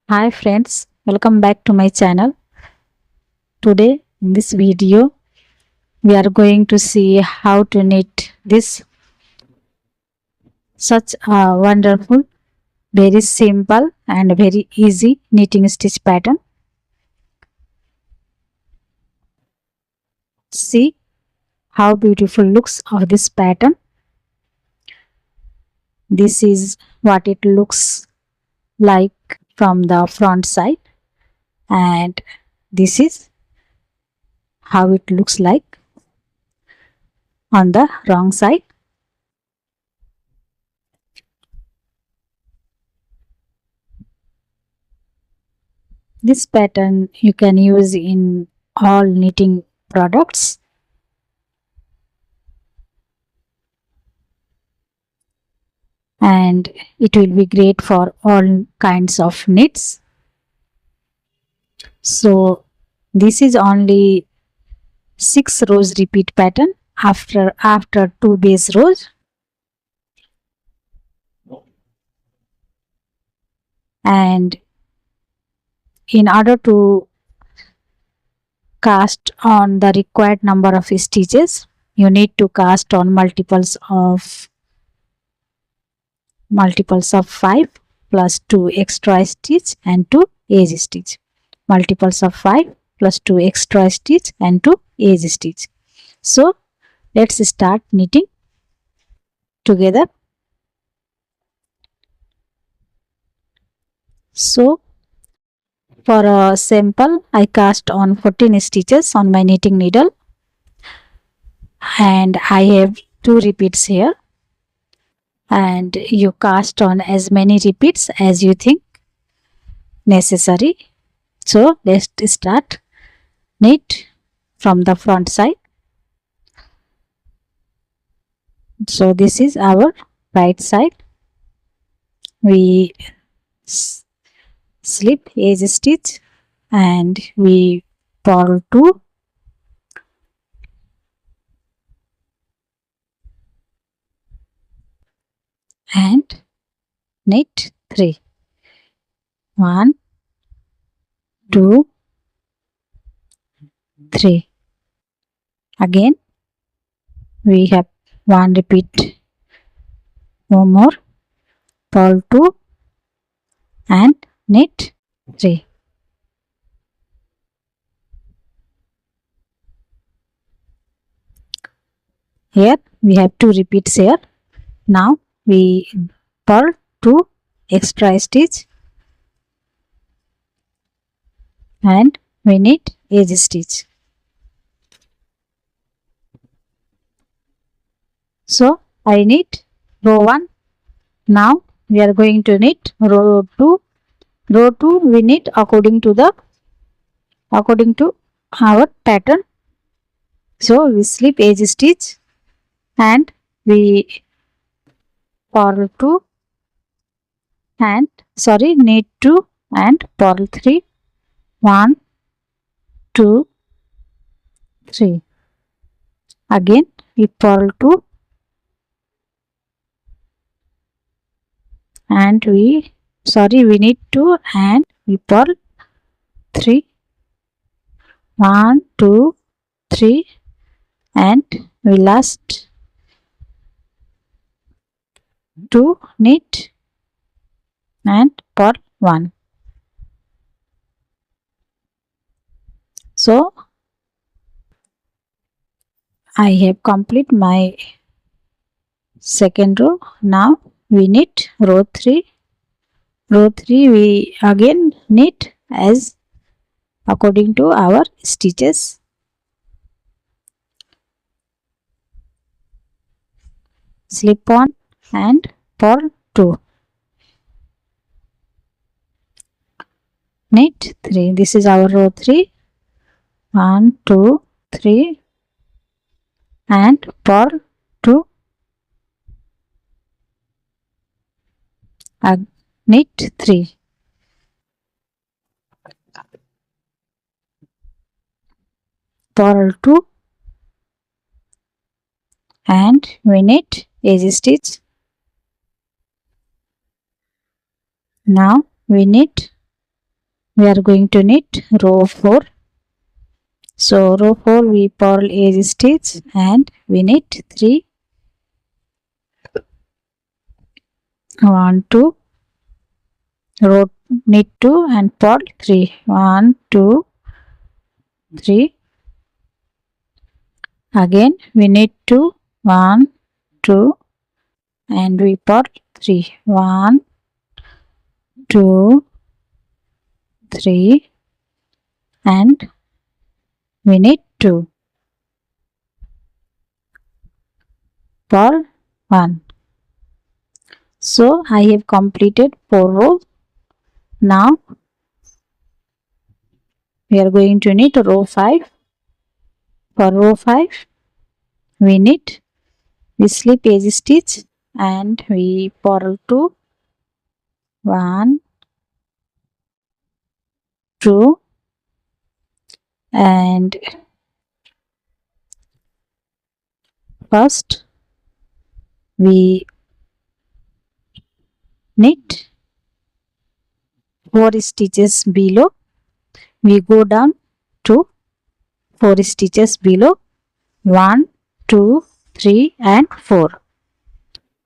Hi friends, welcome back to my channel. Today in this video we are going to see how to knit this such a wonderful, very simple and very easy knitting stitch pattern. See how beautiful looks of this pattern. This is what it looks like from the front side, and this is how it looks like on the wrong side. This pattern you can use in all knitting products, and it will be great for all kinds of knits. So this is only 6 rows repeat pattern after 2 base rows, and in order to cast on the required number of stitches you need to cast on multiples of 5 plus 2 extra stitch and 2 edge stitch, multiples of 5 plus 2 extra stitch and 2 edge stitch. So let's start knitting together. So for a sample I cast on 14 stitches on my knitting needle, and I have 2 repeats here, and you cast on as many repeats as you think necessary. So let's start knit from the front side. So this is our right side. We slip edge stitch and we purl 2 and knit 3. 1, 2, 3. Again we have 1 repeat, one more, purl 2 and knit 3. Here we have 2 repeats here. Now we purl 2 extra stitch and we knit edge stitch. So I knit row 1. Now we are going to knit row 2. Row 2 we knit according to our pattern. So we slip edge stitch and we purl 2 and knit 2 and purl 3. 1, 2, 3. Again we purl 2 and we knit 2 and we purl 3. 1, 2, 3 and we last 2 knit and purl 1. So I have complete my second row. Now we knit row 3. Row 3 we again knit as according to our stitches. Slip on and purl 2. Knit 3. This is our row 3. 1, 2, 3 and purl 2. Knit 3. Purl 2 and we knit edge stitch. Now we knit we are going to knit row 4. So row 4 we purl edge stitch and we knit 3, 1, 2, row knit 2 and purl 3, 1, 2, 3. Again we knit 2, 1, 2 and we purl 3, 1, 2, 3 and we knit 2, purl 1. So I have completed 4 rows. Now we are going to knit row 5. For row 5 we knit, we slip edge stitch and we purl 2, 1, 2 and first we knit 4 stitches below, we go down to 4 stitches below, 1, 2, 3 and 4.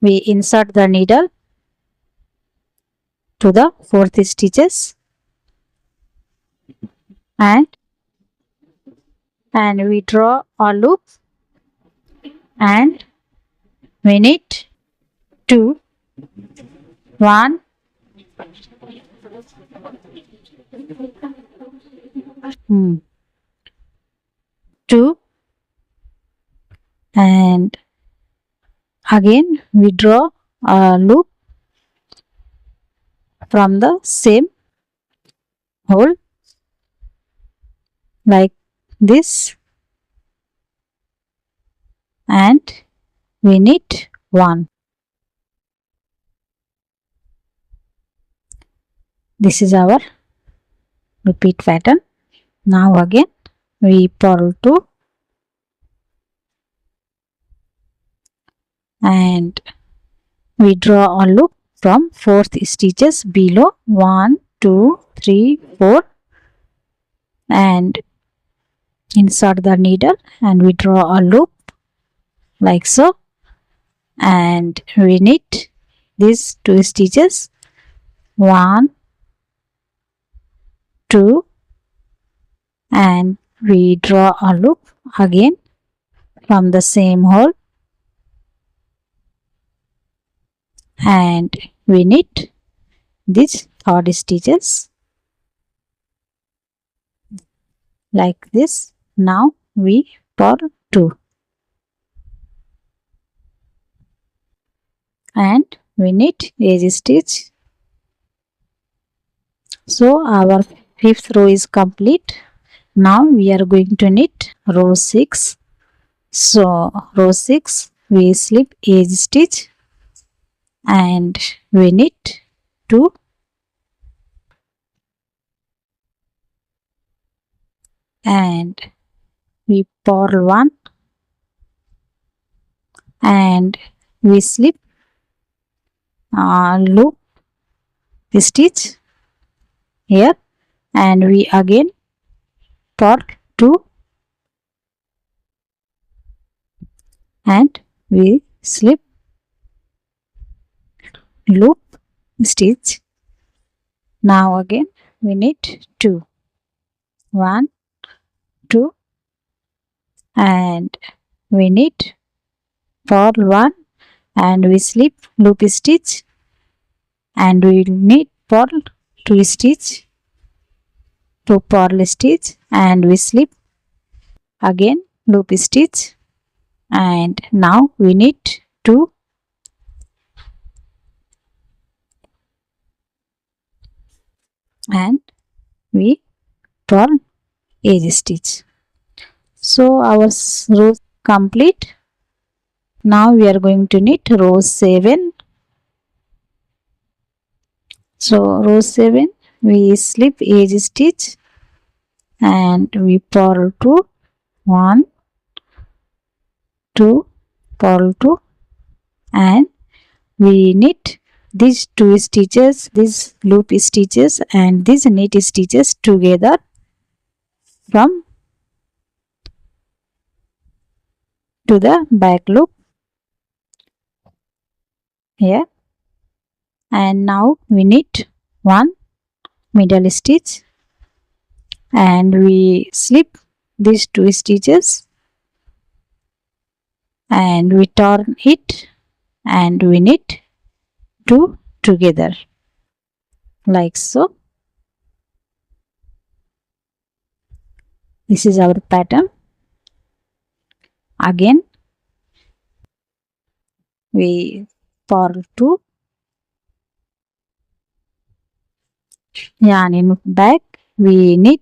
We insert the needle to the 4th stitches and we draw a loop and we knit 2, 1, 2 and again we draw a loop from the same hole like this and we knit 1. This is our repeat pattern. Now again we purl 2 and we draw a loop from 4th stitches below, 1, 2, 3, 4 and insert the needle and we draw a loop like so and we knit these 2 stitches, 1, 2 and we draw a loop again from the same hole and we knit these 3rd stitches like this. Now we purl 2 and we knit edge stitch. So our 5th row is complete. Now we are going to knit row 6. So row 6 we slip edge stitch and we knit 2 and we purl 1 and we slip loop stitch here and we again purl 2 and we slip loop stitch. Now again we knit 2, 1, 2 and we knit purl 1 and we slip loop stitch and we knit purl 2 stitch to purl stitch and we slip again loop stitch and now we knit 2 and we purl edge stitch. So our row complete. Now we are going to knit row 7. So row 7 we slip edge stitch and we purl 2, 1, 2, purl 2 and we knit these two stitches, these loop stitches and these knit stitches together from to the back loop here. And now we knit one middle stitch and we slip these two stitches and we turn it and we knit two together like so. This is our pattern. Again we purl 2 yarn in back, we knit,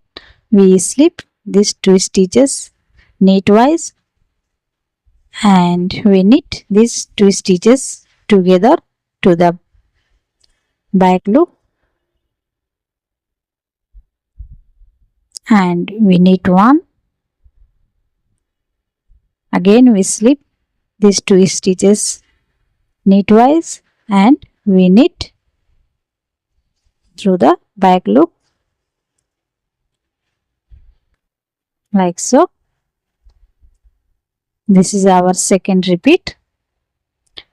we slip these two stitches knitwise and we knit these two stitches together to the back loop and we knit one. Again we slip these two stitches knitwise and we knit through the back loop like so. This is our second repeat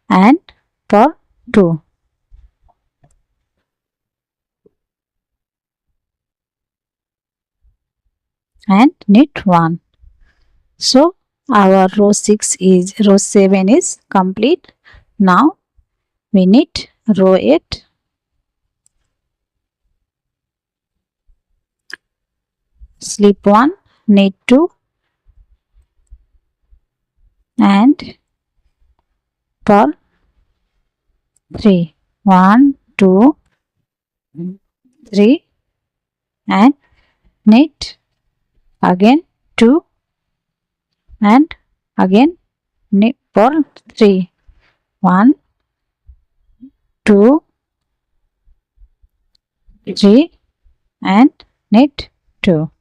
and purl 2 and knit 1. So our row 7 is complete. Now we knit row 8, slip 1, knit 2 and purl 3. 1, 2, 3 and knit again 2 and again knit purl 3. 1, 2, 3 and knit 2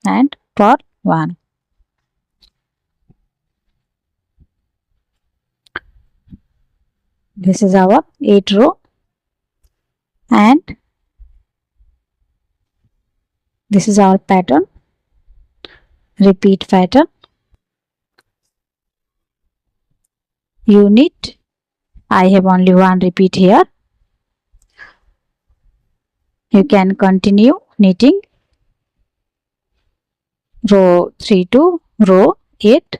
and purl 1. This is our 8 row and this is our pattern, repeat pattern. You knit, I have only one repeat here. You can continue knitting row 3 to row 8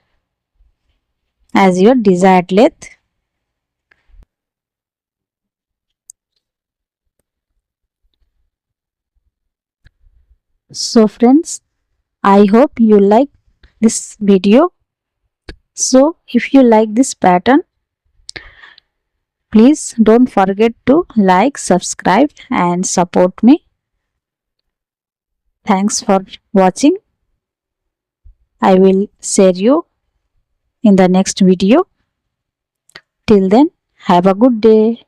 as your desired length. So friends, I hope you like this video. So if you like this pattern, please don't forget to like, subscribe and support me. Thanks for watching. I will share you in the next video. Till then, have a good day.